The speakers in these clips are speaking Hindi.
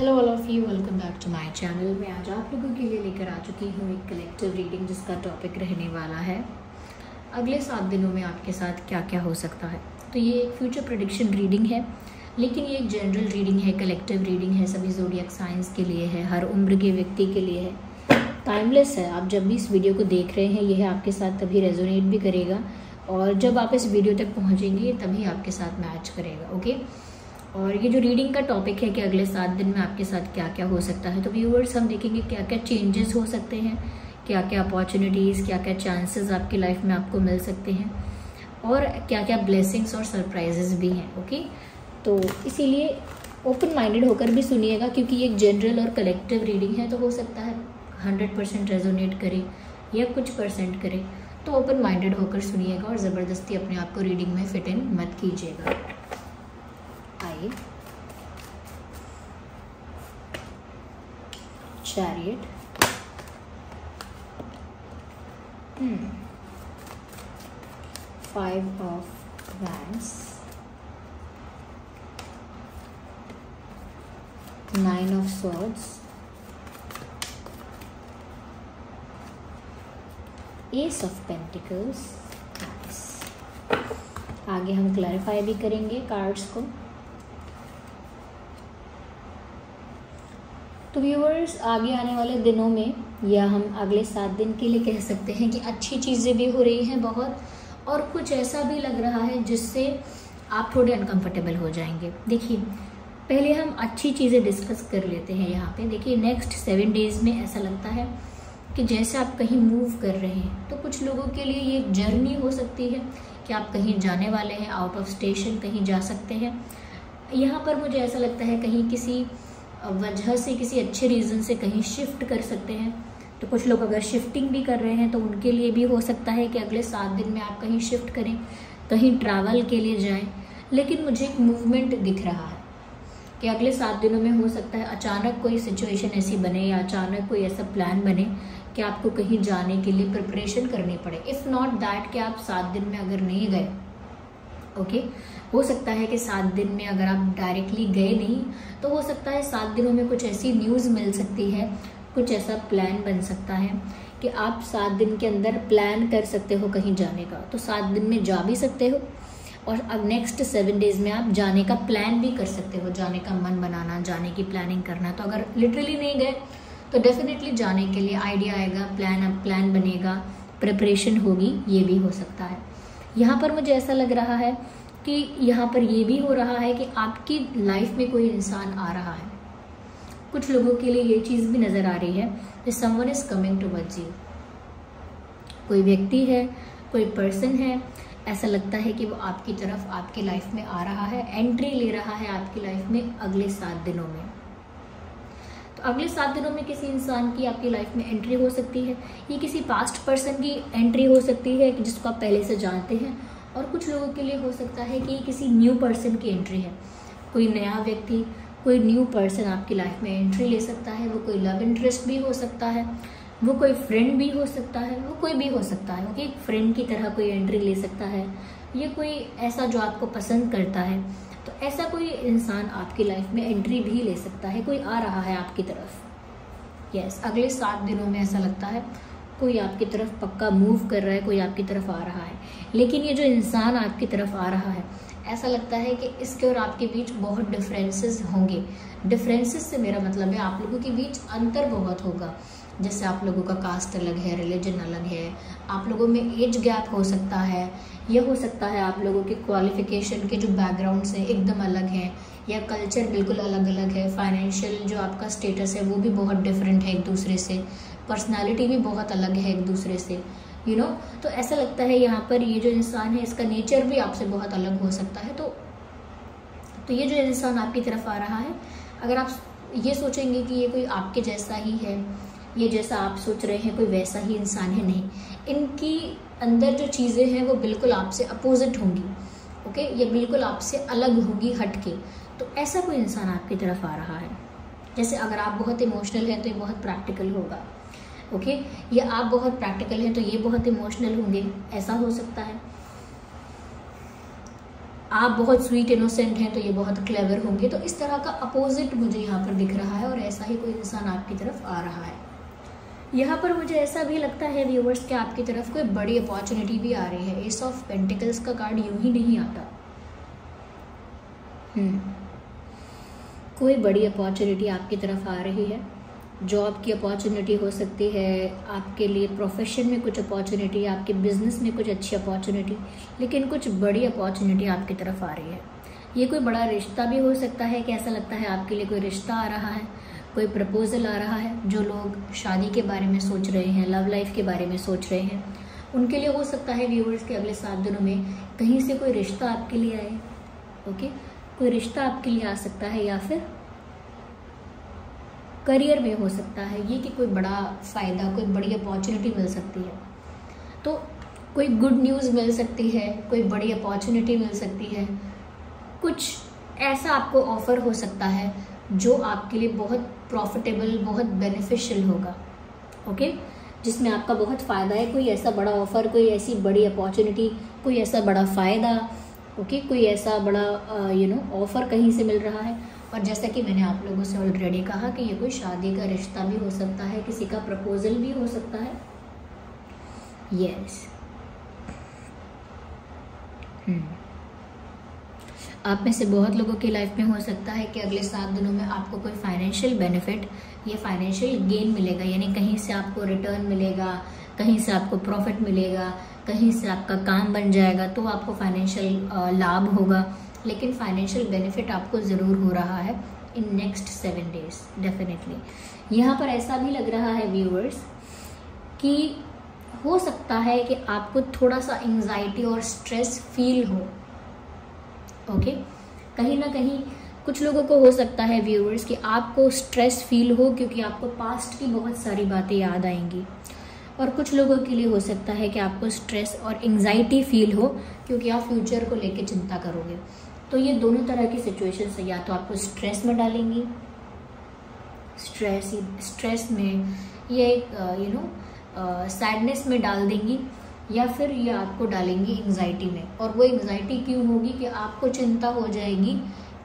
Hello all of you, welcome back to my channel. मैं आज आप लोगों के लिए लेकर आ चुकी हूँ एक कलेक्टिव रीडिंग जिसका टॉपिक रहने वाला है अगले 7 दिनों में आपके साथ क्या क्या हो सकता है। तो ये एक फ्यूचर प्रेडिक्शन रीडिंग है, लेकिन ये एक जनरल रीडिंग है, कलेक्टिव रीडिंग है, सभी ज़ोडिएक साइंस के लिए है, हर उम्र के व्यक्ति के लिए है, टाइमलेस है। आप जब भी इस वीडियो को देख रहे हैं यह आपके साथ तभी रेजोनेट भी करेगा और जब आप इस वीडियो तक पहुँचेंगे तभी आपके साथ मैच करेगा। ओके, और ये जो रीडिंग का टॉपिक है कि अगले 7 दिन में आपके साथ क्या क्या हो सकता है, तो व्यूअर्स हम देखेंगे क्या क्या चेंजेस हो सकते हैं, क्या क्या अपॉर्चुनिटीज़, क्या क्या चांसेस आपकी लाइफ में आपको मिल सकते हैं और क्या क्या ब्लेसिंग्स और सरप्राइजेस भी हैं। ओके, तो इसीलिए ओपन माइंडेड होकर भी सुनिएगा, क्योंकि ये एक जनरल और कलेक्टिव रीडिंग है, तो हो सकता है 100% रेजोनेट करे या कुछ % करे। तो ओपन माइंडेड होकर सुनिएगा और ज़बरदस्ती अपने आप को रीडिंग में फिट इन मत कीजिएगा। Chariot, Five of Wands, Nine of Swords, Ace of Pentacles। आगे हम क्लैरिफाई भी करेंगे कार्ड्स को। तो व्यूअर्स, आगे आने वाले दिनों में या हम अगले 7 दिन के लिए कह सकते हैं कि अच्छी चीज़ें भी हो रही हैं बहुत, और कुछ ऐसा भी लग रहा है जिससे आप थोड़े अनकंफर्टेबल हो जाएंगे। देखिए, पहले हम अच्छी चीज़ें डिस्कस कर लेते हैं। यहाँ पे देखिए, नेक्स्ट 7 डेज़ में ऐसा लगता है कि जैसे आप कहीं मूव कर रहे हैं, तो कुछ लोगों के लिए ये एक जर्नी हो सकती है कि आप कहीं जाने वाले हैं, आउट ऑफ स्टेशन कहीं जा सकते हैं। यहाँ पर मुझे ऐसा लगता है कहीं किसी वजह से, किसी अच्छे रीज़न से कहीं शिफ्ट कर सकते हैं। तो कुछ लोग अगर शिफ्टिंग भी कर रहे हैं तो उनके लिए भी हो सकता है कि अगले 7 दिन में आप कहीं शिफ्ट करें, कहीं ट्रैवल के लिए जाएं। लेकिन मुझे एक मूवमेंट दिख रहा है कि अगले 7 दिनों में हो सकता है अचानक कोई सिचुएशन ऐसी बने या अचानक कोई ऐसा प्लान बने कि आपको कहीं जाने के लिए प्रिपरेशन करनी पड़े। इफ़ नॉट दैट कि आप 7 दिन में अगर नहीं गए, ओके, हो सकता है कि 7 दिन में अगर आप डायरेक्टली गए नहीं, तो हो सकता है 7 दिनों में कुछ ऐसी न्यूज़ मिल सकती है, कुछ ऐसा प्लान बन सकता है कि आप 7 दिन के अंदर प्लान कर सकते हो कहीं जाने का। तो 7 दिन में जा भी सकते हो और अब नेक्स्ट 7 डेज़ में आप जाने का प्लान भी कर सकते हो, जाने का मन बनाना, जाने की प्लानिंग करना। तो अगर लिटरली नहीं गए तो डेफिनेटली जाने के लिए आइडिया आएगा, प्लान बनेगा, प्रिपरेशन होगी, ये भी हो सकता है। यहाँ पर मुझे ऐसा लग रहा है कि यहाँ पर ये भी हो रहा है कि आपकी लाइफ में कोई इंसान आ रहा है। कुछ लोगों के लिए ये चीज़ भी नज़र आ रही है कि someone is coming towards you. कोई व्यक्ति है, कोई पर्सन है, ऐसा लगता है कि वो आपकी तरफ, आपकी लाइफ में आ रहा है, एंट्री ले रहा है आपकी लाइफ में अगले 7 दिनों में। तो अगले 7 दिनों में किसी इंसान की आपकी लाइफ में एंट्री हो सकती है। ये किसी पास्ट पर्सन की एंट्री हो सकती है जिसको आप पहले से जानते हैं, और कुछ लोगों के लिए हो सकता है कि किसी न्यू पर्सन की एंट्री है। कोई नया व्यक्ति, कोई न्यू पर्सन आपकी लाइफ में एंट्री ले सकता है। वो कोई लव इंटरेस्ट भी हो सकता है, वो कोई फ्रेंड भी हो सकता है, वो कोई भी हो सकता है। ओके, फ्रेंड की तरह कोई एंट्री ले सकता है, ये कोई ऐसा जो आपको पसंद करता है। तो ऐसा कोई इंसान आपकी लाइफ में एंट्री भी ले सकता है, कोई आ रहा है आपकी तरफ। यस, अगले 7 दिनों में ऐसा लगता है कोई आपकी तरफ पक्का मूव कर रहा है, कोई आपकी तरफ आ रहा है। लेकिन ये जो इंसान आपकी तरफ आ रहा है, ऐसा लगता है कि इसके और आपके बीच बहुत डिफरेंसेस होंगे। डिफरेंसेस से मेरा मतलब है आप लोगों के बीच अंतर बहुत होगा। जैसे आप लोगों का कास्ट अलग है, रिलीजन अलग है, आप लोगों में एज गैप हो सकता है, यह हो सकता है आप लोगों के क्वालिफिकेशन के जो बैकग्राउंड्स हैं एकदम अलग हैं, या कल्चर बिल्कुल अलग अलग है, फाइनेंशियल जो आपका स्टेटस है वो भी बहुत डिफरेंट है एक दूसरे से, पर्सनालिटी भी बहुत अलग है एक दूसरे से, यू नो। तो ऐसा लगता है यहाँ पर ये जो इंसान है इसका नेचर भी आपसे बहुत अलग हो सकता है। तो ये जो इंसान आपकी तरफ आ रहा है, अगर आप ये सोचेंगे कि ये कोई आपके जैसा ही है, ये जैसा आप सोच रहे हैं कोई वैसा ही इंसान है, नहीं, इनकी अंदर जो चीज़ें हैं वो बिल्कुल आपसे अपोजिट होंगी। ओके, ये बिल्कुल आपसे अलग होंगी, हटके। तो ऐसा कोई इंसान आपकी तरफ आ रहा है। जैसे अगर आप बहुत इमोशनल हैं तो ये बहुत प्रैक्टिकल होगा। ओके, या आप बहुत प्रैक्टिकल हैं तो ये बहुत इमोशनल होंगे, ऐसा हो सकता है। आप बहुत स्वीट इनोसेंट हैं तो ये बहुत क्लेवर होंगे। तो इस तरह का अपोजिट मुझे यहाँ पर दिख रहा है और ऐसा ही कोई इंसान आपकी तरफ आ रहा है। यहाँ पर मुझे ऐसा भी लगता है व्यूवर्स कि आपकी तरफ कोई बड़ी अपॉर्चुनिटी भी आ रही है। एस ऑफ पेंटिकल्स का कार्ड यूं ही नहीं आता। कोई बड़ी अपॉर्चुनिटी आपकी तरफ आ रही है। जॉब की अपॉर्चुनिटी हो सकती है, आपके लिए प्रोफेशन में कुछ अपॉर्चुनिटी, आपके बिजनेस में कुछ अच्छी अपॉर्चुनिटी, लेकिन कुछ बड़ी अपॉर्चुनिटी आपकी तरफ आ रही है। ये कोई बड़ा रिश्ता भी हो सकता है कि ऐसा लगता है आपके लिए कोई रिश्ता आ रहा है, कोई प्रपोजल आ रहा है। जो लोग शादी के बारे में सोच रहे हैं, लव लाइफ के बारे में सोच रहे हैं, उनके लिए हो सकता है व्यूवर्स के अगले 7 दिनों में कहीं से कोई रिश्ता आपके लिए आए। ओके, कोई रिश्ता आपके लिए आ सकता है, या फिर करियर में हो सकता है ये कि कोई बड़ा फ़ायदा, कोई बड़ी अपॉर्चुनिटी मिल सकती है। तो कोई गुड न्यूज़ मिल सकती है, कोई बड़ी अपॉर्चुनिटी मिल सकती है, कुछ ऐसा आपको ऑफ़र हो सकता है जो आपके लिए बहुत प्रॉफिटेबल, बहुत बेनिफिशियल होगा। ओके, जिसमें आपका बहुत फ़ायदा है। कोई ऐसा बड़ा ऑफ़र, कोई ऐसी बड़ी अपॉर्चुनिटी, कोई ऐसा बड़ा फ़ायदा, ओके, कोई ऐसा बड़ा ऑफ़र कहीं से मिल रहा है। और जैसा कि मैंने आप लोगों से ऑलरेडी कहा कि ये कोई शादी का रिश्ता भी हो सकता है, किसी का प्रपोजल भी हो सकता है। यस, आप में से बहुत लोगों की लाइफ में हो सकता है कि अगले 7 दिनों में आपको कोई फाइनेंशियल बेनिफिट या फाइनेंशियल गेन मिलेगा, यानी कहीं से आपको रिटर्न मिलेगा, कहीं से आपको प्रॉफिट मिलेगा, कहीं से आपका काम बन जाएगा, तो आपको फाइनेंशियल लाभ होगा। लेकिन फाइनेंशियल बेनिफिट आपको ज़रूर हो रहा है इन नेक्स्ट 7 डेज डेफिनेटली। यहाँ पर ऐसा भी लग रहा है व्यूअर्स कि हो सकता है कि आपको थोड़ा सा एंजाइटी और स्ट्रेस फील हो। ओके, कहीं ना कहीं कुछ लोगों को हो सकता है व्यूअर्स कि आपको स्ट्रेस फील हो क्योंकि आपको पास्ट की बहुत सारी बातें याद आएंगी। और कुछ लोगों के लिए हो सकता है कि आपको स्ट्रेस और एंजाइटी फील हो क्योंकि आप फ्यूचर को लेकर चिंता करोगे। तो ये दोनों तरह की सिचुएशन से या तो आपको स्ट्रेस में डालेंगी, स्ट्रेस में, ये सैडनेस में डाल देंगी, या फिर ये आपको डालेंगी एंजाइटी में। और वो एंजाइटी क्यों होगी कि आपको चिंता हो जाएगी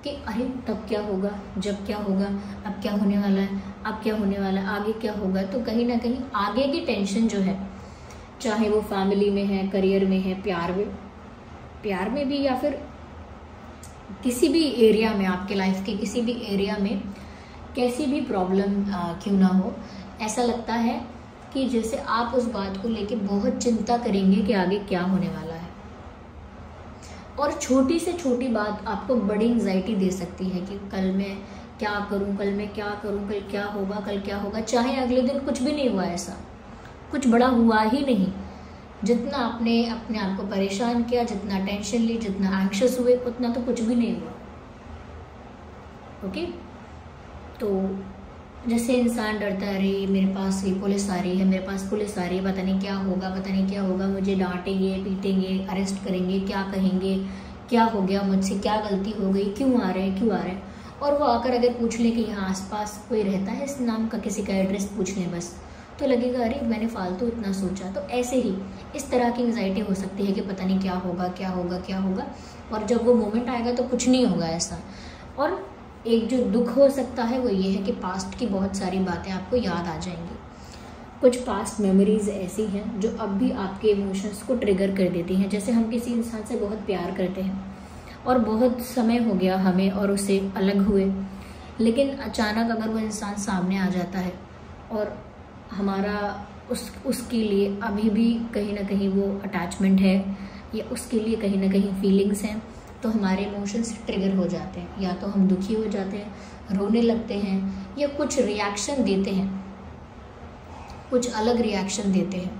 कि अरे तब क्या होगा, जब क्या होगा, अब क्या होने वाला है, अब क्या होने वाला है, आगे क्या होगा। तो कहीं ना कहीं आगे की टेंशन जो है, चाहे वो फैमिली में है, करियर में है, प्यार में भी, या फिर किसी भी एरिया में, आपके लाइफ के किसी भी एरिया में कैसी भी प्रॉब्लम क्यों ना हो, ऐसा लगता है कि जैसे आप उस बात को लेके बहुत चिंता करेंगे कि आगे क्या होने वाला है। और छोटी से छोटी बात आपको बड़ी एंजाइटी दे सकती है कि कल मैं क्या करूं, कल मैं क्या करूं, कल क्या होगा, कल क्या होगा। चाहे अगले दिन कुछ भी नहीं हुआ, ऐसा कुछ बड़ा हुआ ही नहीं, जितना आपने अपने आप को परेशान किया, जितना टेंशन ली, जितना एंग्शियस हुए, उतना तो कुछ भी नहीं हुआ। ओके, तो जैसे इंसान डरता है, अरे मेरे पास ये पुलिस आ रही है, मेरे पास पुलिस आ रही है, पता नहीं क्या होगा, पता नहीं क्या होगा, मुझे डांटेंगे, पीटेंगे, अरेस्ट करेंगे, क्या कहेंगे, क्या हो गया मुझसे, क्या गलती हो गई, क्यों आ रहे हैं, क्यों आ रहे हैं। और वो आकर अगर पूछ ले कि यहाँ आसपास कोई रहता है इस नाम का, किसी का एड्रेस पूछ लें बस, तो लगेगा अरे मैंने फालतू इतना सोचा। तो ऐसे ही इस तरह की एंजाइटी हो सकती है कि पता नहीं क्या होगा, क्या होगा, क्या होगा। और जब वो मोमेंट आएगा तो कुछ नहीं होगा ऐसा। और एक जो दुख हो सकता है वो ये है कि पास्ट की बहुत सारी बातें आपको याद आ जाएंगी। कुछ पास्ट मेमोरीज ऐसी हैं जो अब भी आपके इमोशंस को ट्रिगर कर देती हैं। जैसे हम किसी इंसान से बहुत प्यार करते हैं और बहुत समय हो गया हमें और उससे अलग हुए, लेकिन अचानक अगर वो इंसान सामने आ जाता है और हमारा उसके लिए अभी भी कहीं ना कहीं वो अटैचमेंट है या उसके लिए कहीं ना कहीं फीलिंग्स हैं, तो हमारे इमोशंस ट्रिगर हो जाते हैं। या तो हम दुखी हो जाते हैं, रोने लगते हैं, या कुछ रिएक्शन देते हैं, कुछ अलग रिएक्शन देते हैं।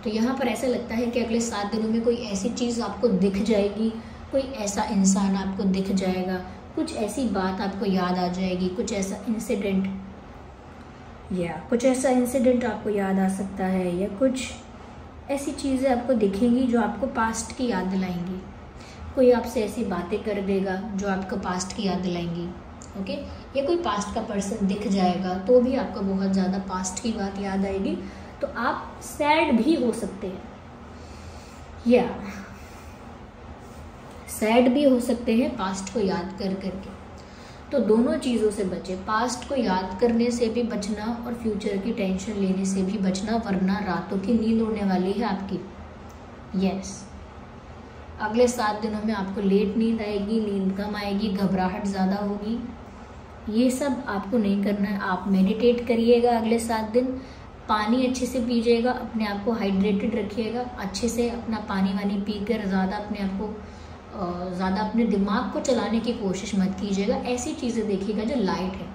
तो यहाँ पर ऐसा लगता है कि अगले 7 दिनों में कोई ऐसी चीज़ आपको दिख जाएगी, कोई ऐसा इंसान आपको दिख जाएगा, कुछ ऐसी बात आपको याद आ जाएगी, कुछ ऐसा इंसिडेंट आपको याद आ सकता है, या कुछ ऐसी चीज़ें आपको दिखेंगी जो आपको पास्ट की याद दिलाएंगी। कोई आपसे ऐसी बातें कर देगा जो आपको पास्ट की याद दिलाएंगी। ओके, या कोई पास्ट का पर्सन दिख जाएगा तो भी आपको बहुत ज़्यादा पास्ट की बात याद आएगी, तो आप सैड भी हो सकते हैं। या सैड भी हो सकते हैं पास्ट को याद कर करके। तो दोनों चीज़ों से बचे, पास्ट को याद करने से भी बचना और फ्यूचर की टेंशन लेने से भी बचना, वरना रातों की नींद उड़ने वाली है आपकी। यस, अगले 7 दिनों में आपको लेट नींद आएगी, नींद कम आएगी, घबराहट ज़्यादा होगी। ये सब आपको नहीं करना है। आप मेडिटेट करिएगा अगले 7 दिन, पानी अच्छे से पीजिएगा, अपने आप को हाइड्रेटेड रखिएगा, अच्छे से अपना पानी वानी पीकर ज़्यादा अपने दिमाग को चलाने की कोशिश मत कीजिएगा। ऐसी चीज़ें देखिएगा जो लाइट है,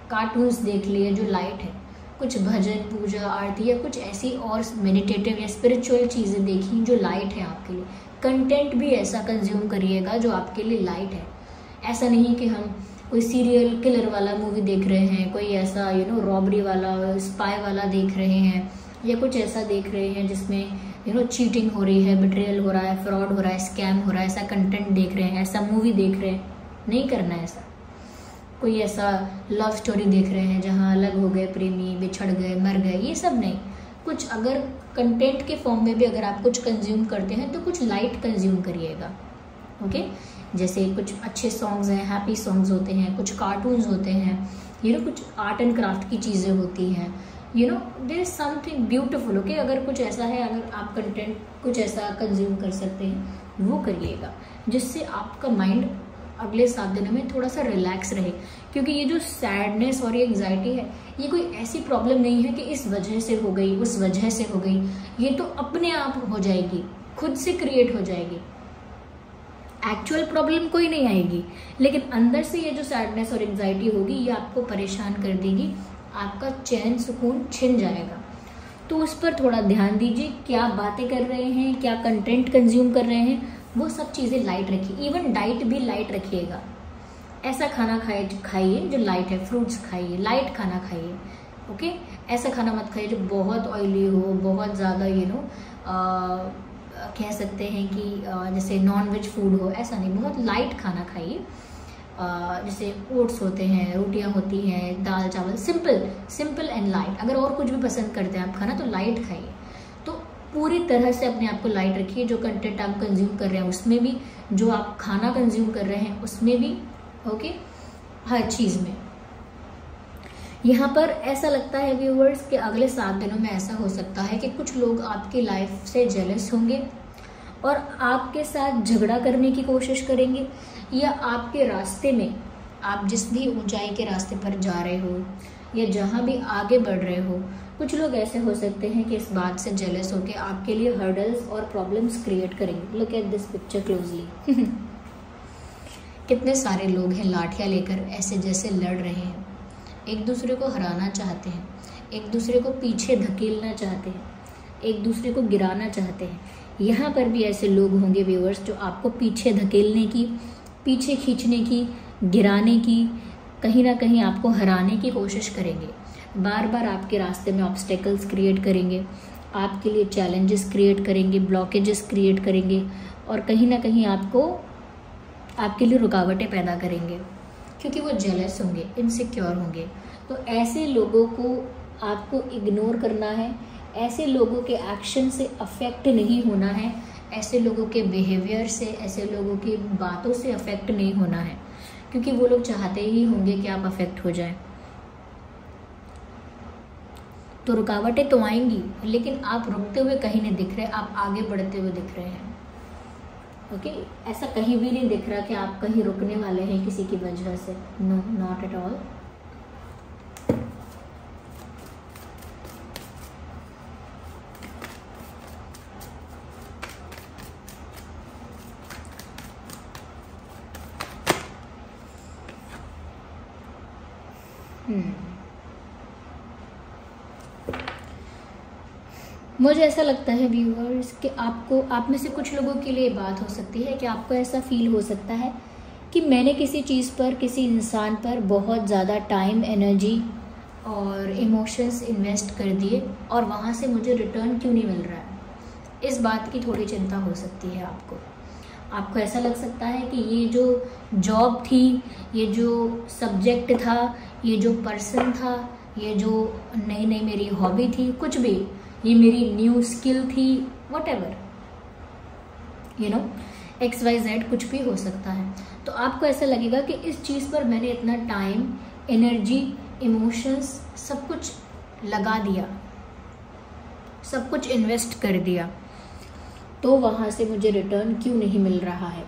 कार्टून्स देख लिए जो लाइट है, कुछ भजन पूजा आरती या कुछ ऐसी और मेडिटेटिव या स्पिरिचुअल चीज़ें देखी जो लाइट है आपके लिए। कंटेंट भी ऐसा कंज्यूम करिएगा जो आपके लिए लाइट है। ऐसा नहीं कि हम कोई सीरियल किलर वाला मूवी देख रहे हैं, कोई ऐसा रॉबरी वाला, स्पाई वाला देख रहे हैं, या कुछ ऐसा देख रहे हैं जिसमें चीटिंग हो रही है, बिट्रेयल हो रहा है, फ्रॉड हो रहा है, स्कैम हो रहा है, ऐसा कंटेंट देख रहे हैं, ऐसा मूवी देख रहे हैं। नहीं करना है ऐसा। कोई ऐसा लव स्टोरी देख रहे हैं जहाँ अलग हो गए प्रेमी, बिछड़ गए, मर गए, ये सब नहीं। कुछ अगर कंटेंट के फॉर्म में भी अगर आप कुछ कंज्यूम करते हैं तो कुछ लाइट कंज्यूम करिएगा। ओके, जैसे कुछ अच्छे सॉन्ग्स हैं, हैप्पी सॉन्ग्स होते हैं, कुछ कार्टून्स होते हैं, कुछ आर्ट एंड क्राफ्ट की चीज़ें होती हैं, there is something beautiful. Okay, अगर कुछ ऐसा है, अगर आप कंटेंट कुछ ऐसा कंज्यूम कर सकते हैं वो करिएगा, जिससे आपका माइंड अगले 7 दिनों में थोड़ा सा रिलैक्स रहे। क्योंकि ये जो सैडनेस और ये एंग्जाइटी है, ये कोई ऐसी प्रॉब्लम नहीं है कि इस वजह से हो गई, उस वजह से हो गई। ये तो अपने आप हो जाएगी, खुद से क्रिएट हो जाएगी। एक्चुअल प्रॉब्लम कोई नहीं आएगी, लेकिन अंदर से ये जो सैडनेस और एंग्जाइटी होगी ये आपको परेशान कर देगी, आपका चैन सुकून छिन जाएगा। तो उस पर थोड़ा ध्यान दीजिए, क्या बातें कर रहे हैं, क्या कंटेंट कंज्यूम कर रहे हैं, वो सब चीज़ें लाइट रखिए। इवन डाइट भी लाइट रखिएगा। ऐसा खाना खाइए जो लाइट है, फ्रूट्स खाइए, लाइट खाना खाइए। ओके, ऐसा खाना मत खाइए जो बहुत ऑयली हो, बहुत ज़्यादा कह सकते हैं कि जैसे नॉन वेज फूड हो, ऐसा नहीं, बहुत लाइट खाना खाइए। जैसे ओट्स होते हैं, रोटियां होती हैं, दाल चावल, सिंपल एंड लाइट। अगर और कुछ भी पसंद करते हैं आप खाना तो लाइट खाइए। तो पूरी तरह से अपने आप को लाइट रखिए। जो कंटेंट आप कंज्यूम कर रहे हैं उसमें भी, जो आप खाना कंज्यूम कर रहे हैं उसमें भी, ओके, हर चीज़ में। यहाँ पर ऐसा लगता है व्यूअर्स कि अगले 7 दिनों में ऐसा हो सकता है कि कुछ लोग आपकी लाइफ से जेलस होंगे और आपके साथ झगड़ा करने की कोशिश करेंगे, या आपके रास्ते में, आप जिस भी ऊंचाई के रास्ते पर जा रहे हो या जहाँ भी आगे बढ़ रहे हो, कुछ लोग ऐसे हो सकते हैं कि इस बात से जेलस होकर आपके लिए हर्डल्स और प्रॉब्लम्स क्रिएट करेंगे। Look at this picture closely. कितने सारे लोग हैं लाठियाँ लेकर ऐसे जैसे लड़ रहे हैं, एक दूसरे को हराना चाहते हैं, एक दूसरे को पीछे धकेलना चाहते हैं, एक दूसरे को गिराना चाहते हैं। यहाँ पर भी ऐसे लोग होंगे व्यूअर्स जो आपको पीछे धकेलने की, पीछे खींचने की, गिराने की, कहीं ना कहीं आपको हराने की कोशिश करेंगे। बार बार आपके रास्ते में ऑब्स्टेकल्स क्रिएट करेंगे, आपके लिए चैलेंजेस क्रिएट करेंगे, ब्लॉकेजेस क्रिएट करेंगे, और कहीं ना कहीं आपके लिए रुकावटें पैदा करेंगे, क्योंकि वो जेलस होंगे, इनसिक्योर होंगे। तो ऐसे लोगों को आपको इग्नोर करना है, ऐसे लोगों के एक्शन से अफेक्ट नहीं होना है, ऐसे लोगों के बिहेवियर से, ऐसे लोगों की बातों से अफेक्ट नहीं होना है, क्योंकि वो लोग चाहते ही होंगे कि आप अफेक्ट हो जाएं। तो रुकावटें तो आएंगी, लेकिन आप रुकते हुए कहीं नहीं दिख रहे, आप आगे बढ़ते हुए दिख रहे हैं। ओके, ऐसा कहीं भी नहीं दिख रहा कि आप कहीं रुकने वाले हैं किसी की वजह से। No, not at all. मुझे ऐसा लगता है व्यूअर्स कि आप में से कुछ लोगों के लिए बात हो सकती है कि आपको ऐसा फील हो सकता है कि मैंने किसी चीज़ पर, किसी इंसान पर बहुत ज़्यादा टाइम, एनर्जी और इमोशंस इन्वेस्ट कर दिए और वहाँ से मुझे रिटर्न क्यों नहीं मिल रहा है। इस बात की थोड़ी चिंता हो सकती है आपको ऐसा लग सकता है कि ये जो जॉब थी, ये जो सब्जेक्ट था, ये जो पर्सन था, ये जो नई मेरी हॉबी थी, कुछ भी, ये मेरी न्यू स्किल थी, व्हाटएवर, XYZ कुछ भी हो सकता है। तो आपको ऐसा लगेगा कि इस चीज़ पर मैंने इतना टाइम, एनर्जी, इमोशंस सब कुछ लगा दिया, सब कुछ इन्वेस्ट कर दिया, तो वहाँ से मुझे रिटर्न क्यों नहीं मिल रहा है,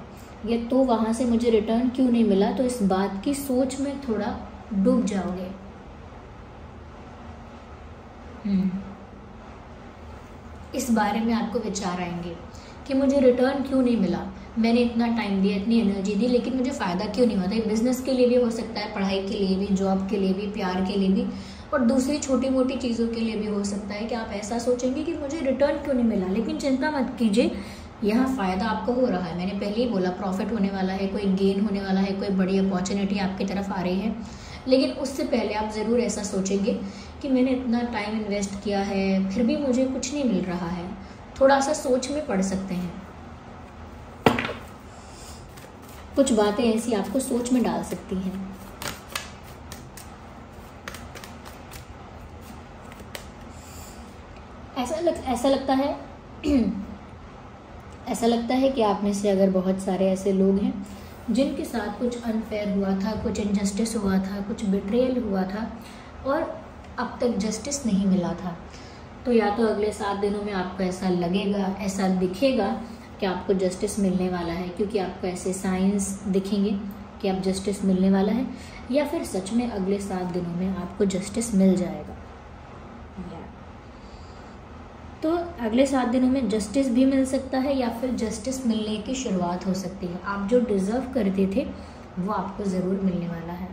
या तो वहाँ से मुझे रिटर्न क्यों नहीं मिला। तो इस बात की सोच में थोड़ा डूब जाओगे। इस बारे में आपको विचार आएंगे कि मुझे रिटर्न क्यों नहीं मिला, मैंने इतना टाइम दिया, इतनी एनर्जी दी, लेकिन मुझे फ़ायदा क्यों नहीं होता। बिजनेस के लिए भी हो सकता है, पढ़ाई के लिए भी, जॉब के लिए भी, प्यार के लिए भी, और दूसरी छोटी मोटी चीज़ों के लिए भी हो सकता है कि आप ऐसा सोचेंगे कि मुझे रिटर्न क्यों नहीं मिला। लेकिन चिंता मत कीजिए, यहाँ फ़ायदा आपको हो रहा है। मैंने पहले ही बोला, प्रॉफिट होने वाला है, कोई गेन होने वाला है, कोई बड़ी अपॉर्चुनिटी आपकी तरफ आ रही है। लेकिन उससे पहले आप ज़रूर ऐसा सोचेंगे कि मैंने इतना टाइम इन्वेस्ट किया है, फिर भी मुझे कुछ नहीं मिल रहा है। थोड़ा सा सोच में पड़ सकते हैं, कुछ बातें ऐसी आपको सोच में डाल सकती हैं। ऐसा लगता है कि आप में से अगर बहुत सारे ऐसे लोग हैं जिनके साथ कुछ अनफेयर हुआ था, कुछ इनजस्टिस हुआ था, कुछ बिट्रेयल हुआ था और अब तक जस्टिस नहीं मिला था, तो या तो अगले 7 दिनों में आपको ऐसा लगेगा, ऐसा दिखेगा कि आपको जस्टिस मिलने वाला है, क्योंकि आपको ऐसे साइंस दिखेंगे कि अब जस्टिस मिलने वाला है, या फिर सच में अगले 7 दिनों में आपको जस्टिस मिल जाएगा। तो अगले 7 दिनों में जस्टिस भी मिल सकता है, या फिर जस्टिस मिलने की शुरुआत हो सकती है। आप जो डिजर्व करते थे वो आपको ज़रूर मिलने वाला है।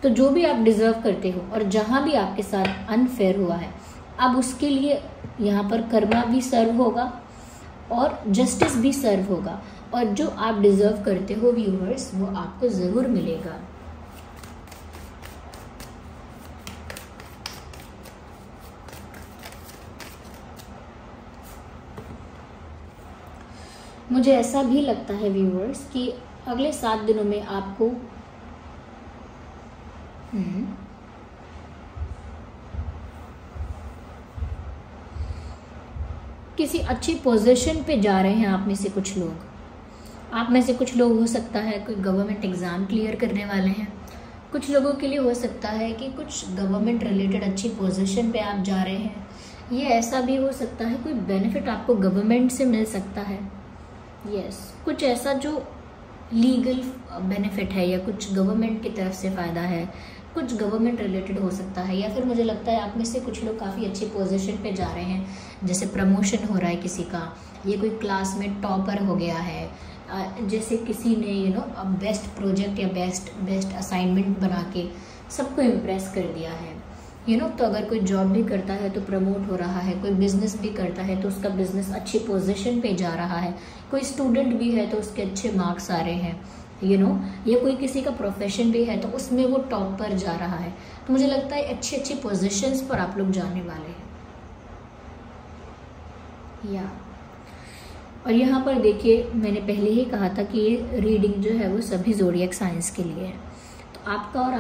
तो जो भी आप डिजर्व करते हो और जहाँ भी आपके साथ अनफेयर हुआ है, अब उसके लिए यहाँ पर कर्मा भी सर्व होगा और जस्टिस भी सर्व होगा, और जो आप डिजर्व करते हो व्यूअर्स, वो आपको ज़रूर मिलेगा। मुझे ऐसा भी लगता है व्यूअर्स कि अगले 7 दिनों में आपको किसी अच्छी पोजीशन पे जा रहे हैं। आप में से कुछ लोग हो सकता है कोई गवर्नमेंट एग्ज़ाम क्लियर करने वाले हैं। कुछ लोगों के लिए हो सकता है कि कुछ गवर्नमेंट रिलेटेड अच्छी पोजीशन पे आप जा रहे हैं। ये ऐसा भी हो सकता है कोई बेनिफिट आपको गवर्नमेंट से मिल सकता है। कुछ ऐसा जो लीगल बेनिफिट है, या कुछ गवर्नमेंट की तरफ से फ़ायदा है, कुछ गवर्नमेंट रिलेटेड हो सकता है। या फिर मुझे लगता है आप में से कुछ लोग काफ़ी अच्छी पोजीशन पे जा रहे हैं, जैसे प्रमोशन हो रहा है किसी का, ये कोई क्लास में टॉपर हो गया है, जैसे किसी ने बेस्ट प्रोजेक्ट या बेस्ट असाइनमेंट बना के सबको इम्प्रेस कर दिया है। तो अगर कोई जॉब भी करता है तो प्रमोट हो रहा है, कोई बिजनेस भी करता है तो उसका बिजनेस अच्छी पोजीशन पे जा रहा है, कोई स्टूडेंट भी है तो उसके अच्छे मार्क्स आ रहे हैं, या कोई किसी का प्रोफेशन भी है तो उसमें वो टॉप पर जा रहा है। तो मुझे लगता है अच्छी पोजीशंस पर आप लोग जाने वाले हैं। और यहाँ पर देखिए, मैंने पहले ही कहा था कि ये रीडिंग जो है वो सभी ज़ोडिएक साइंस के लिए है। तो आपका और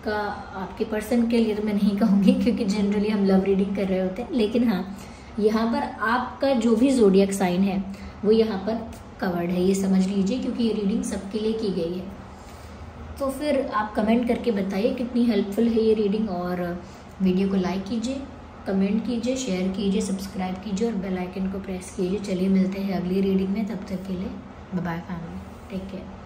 आपके पर्सन के लिए तो मैं नहीं कहूँगी, क्योंकि जनरली हम लव रीडिंग कर रहे होते हैं। लेकिन हाँ, यहाँ पर आपका जो भी ज़ोडिएक साइन है वो यहाँ पर कवर्ड है, ये समझ लीजिए, क्योंकि ये रीडिंग सबके लिए की गई है। तो फिर आप कमेंट करके बताइए कितनी हेल्पफुल है ये रीडिंग, और वीडियो को लाइक कीजिए, कमेंट कीजिए, शेयर कीजिए, सब्सक्राइब कीजिए और बेल आइकन को प्रेस कीजिए। चलिए मिलते हैं अगली रीडिंग में, तब तक के लिए bye bye family, take care.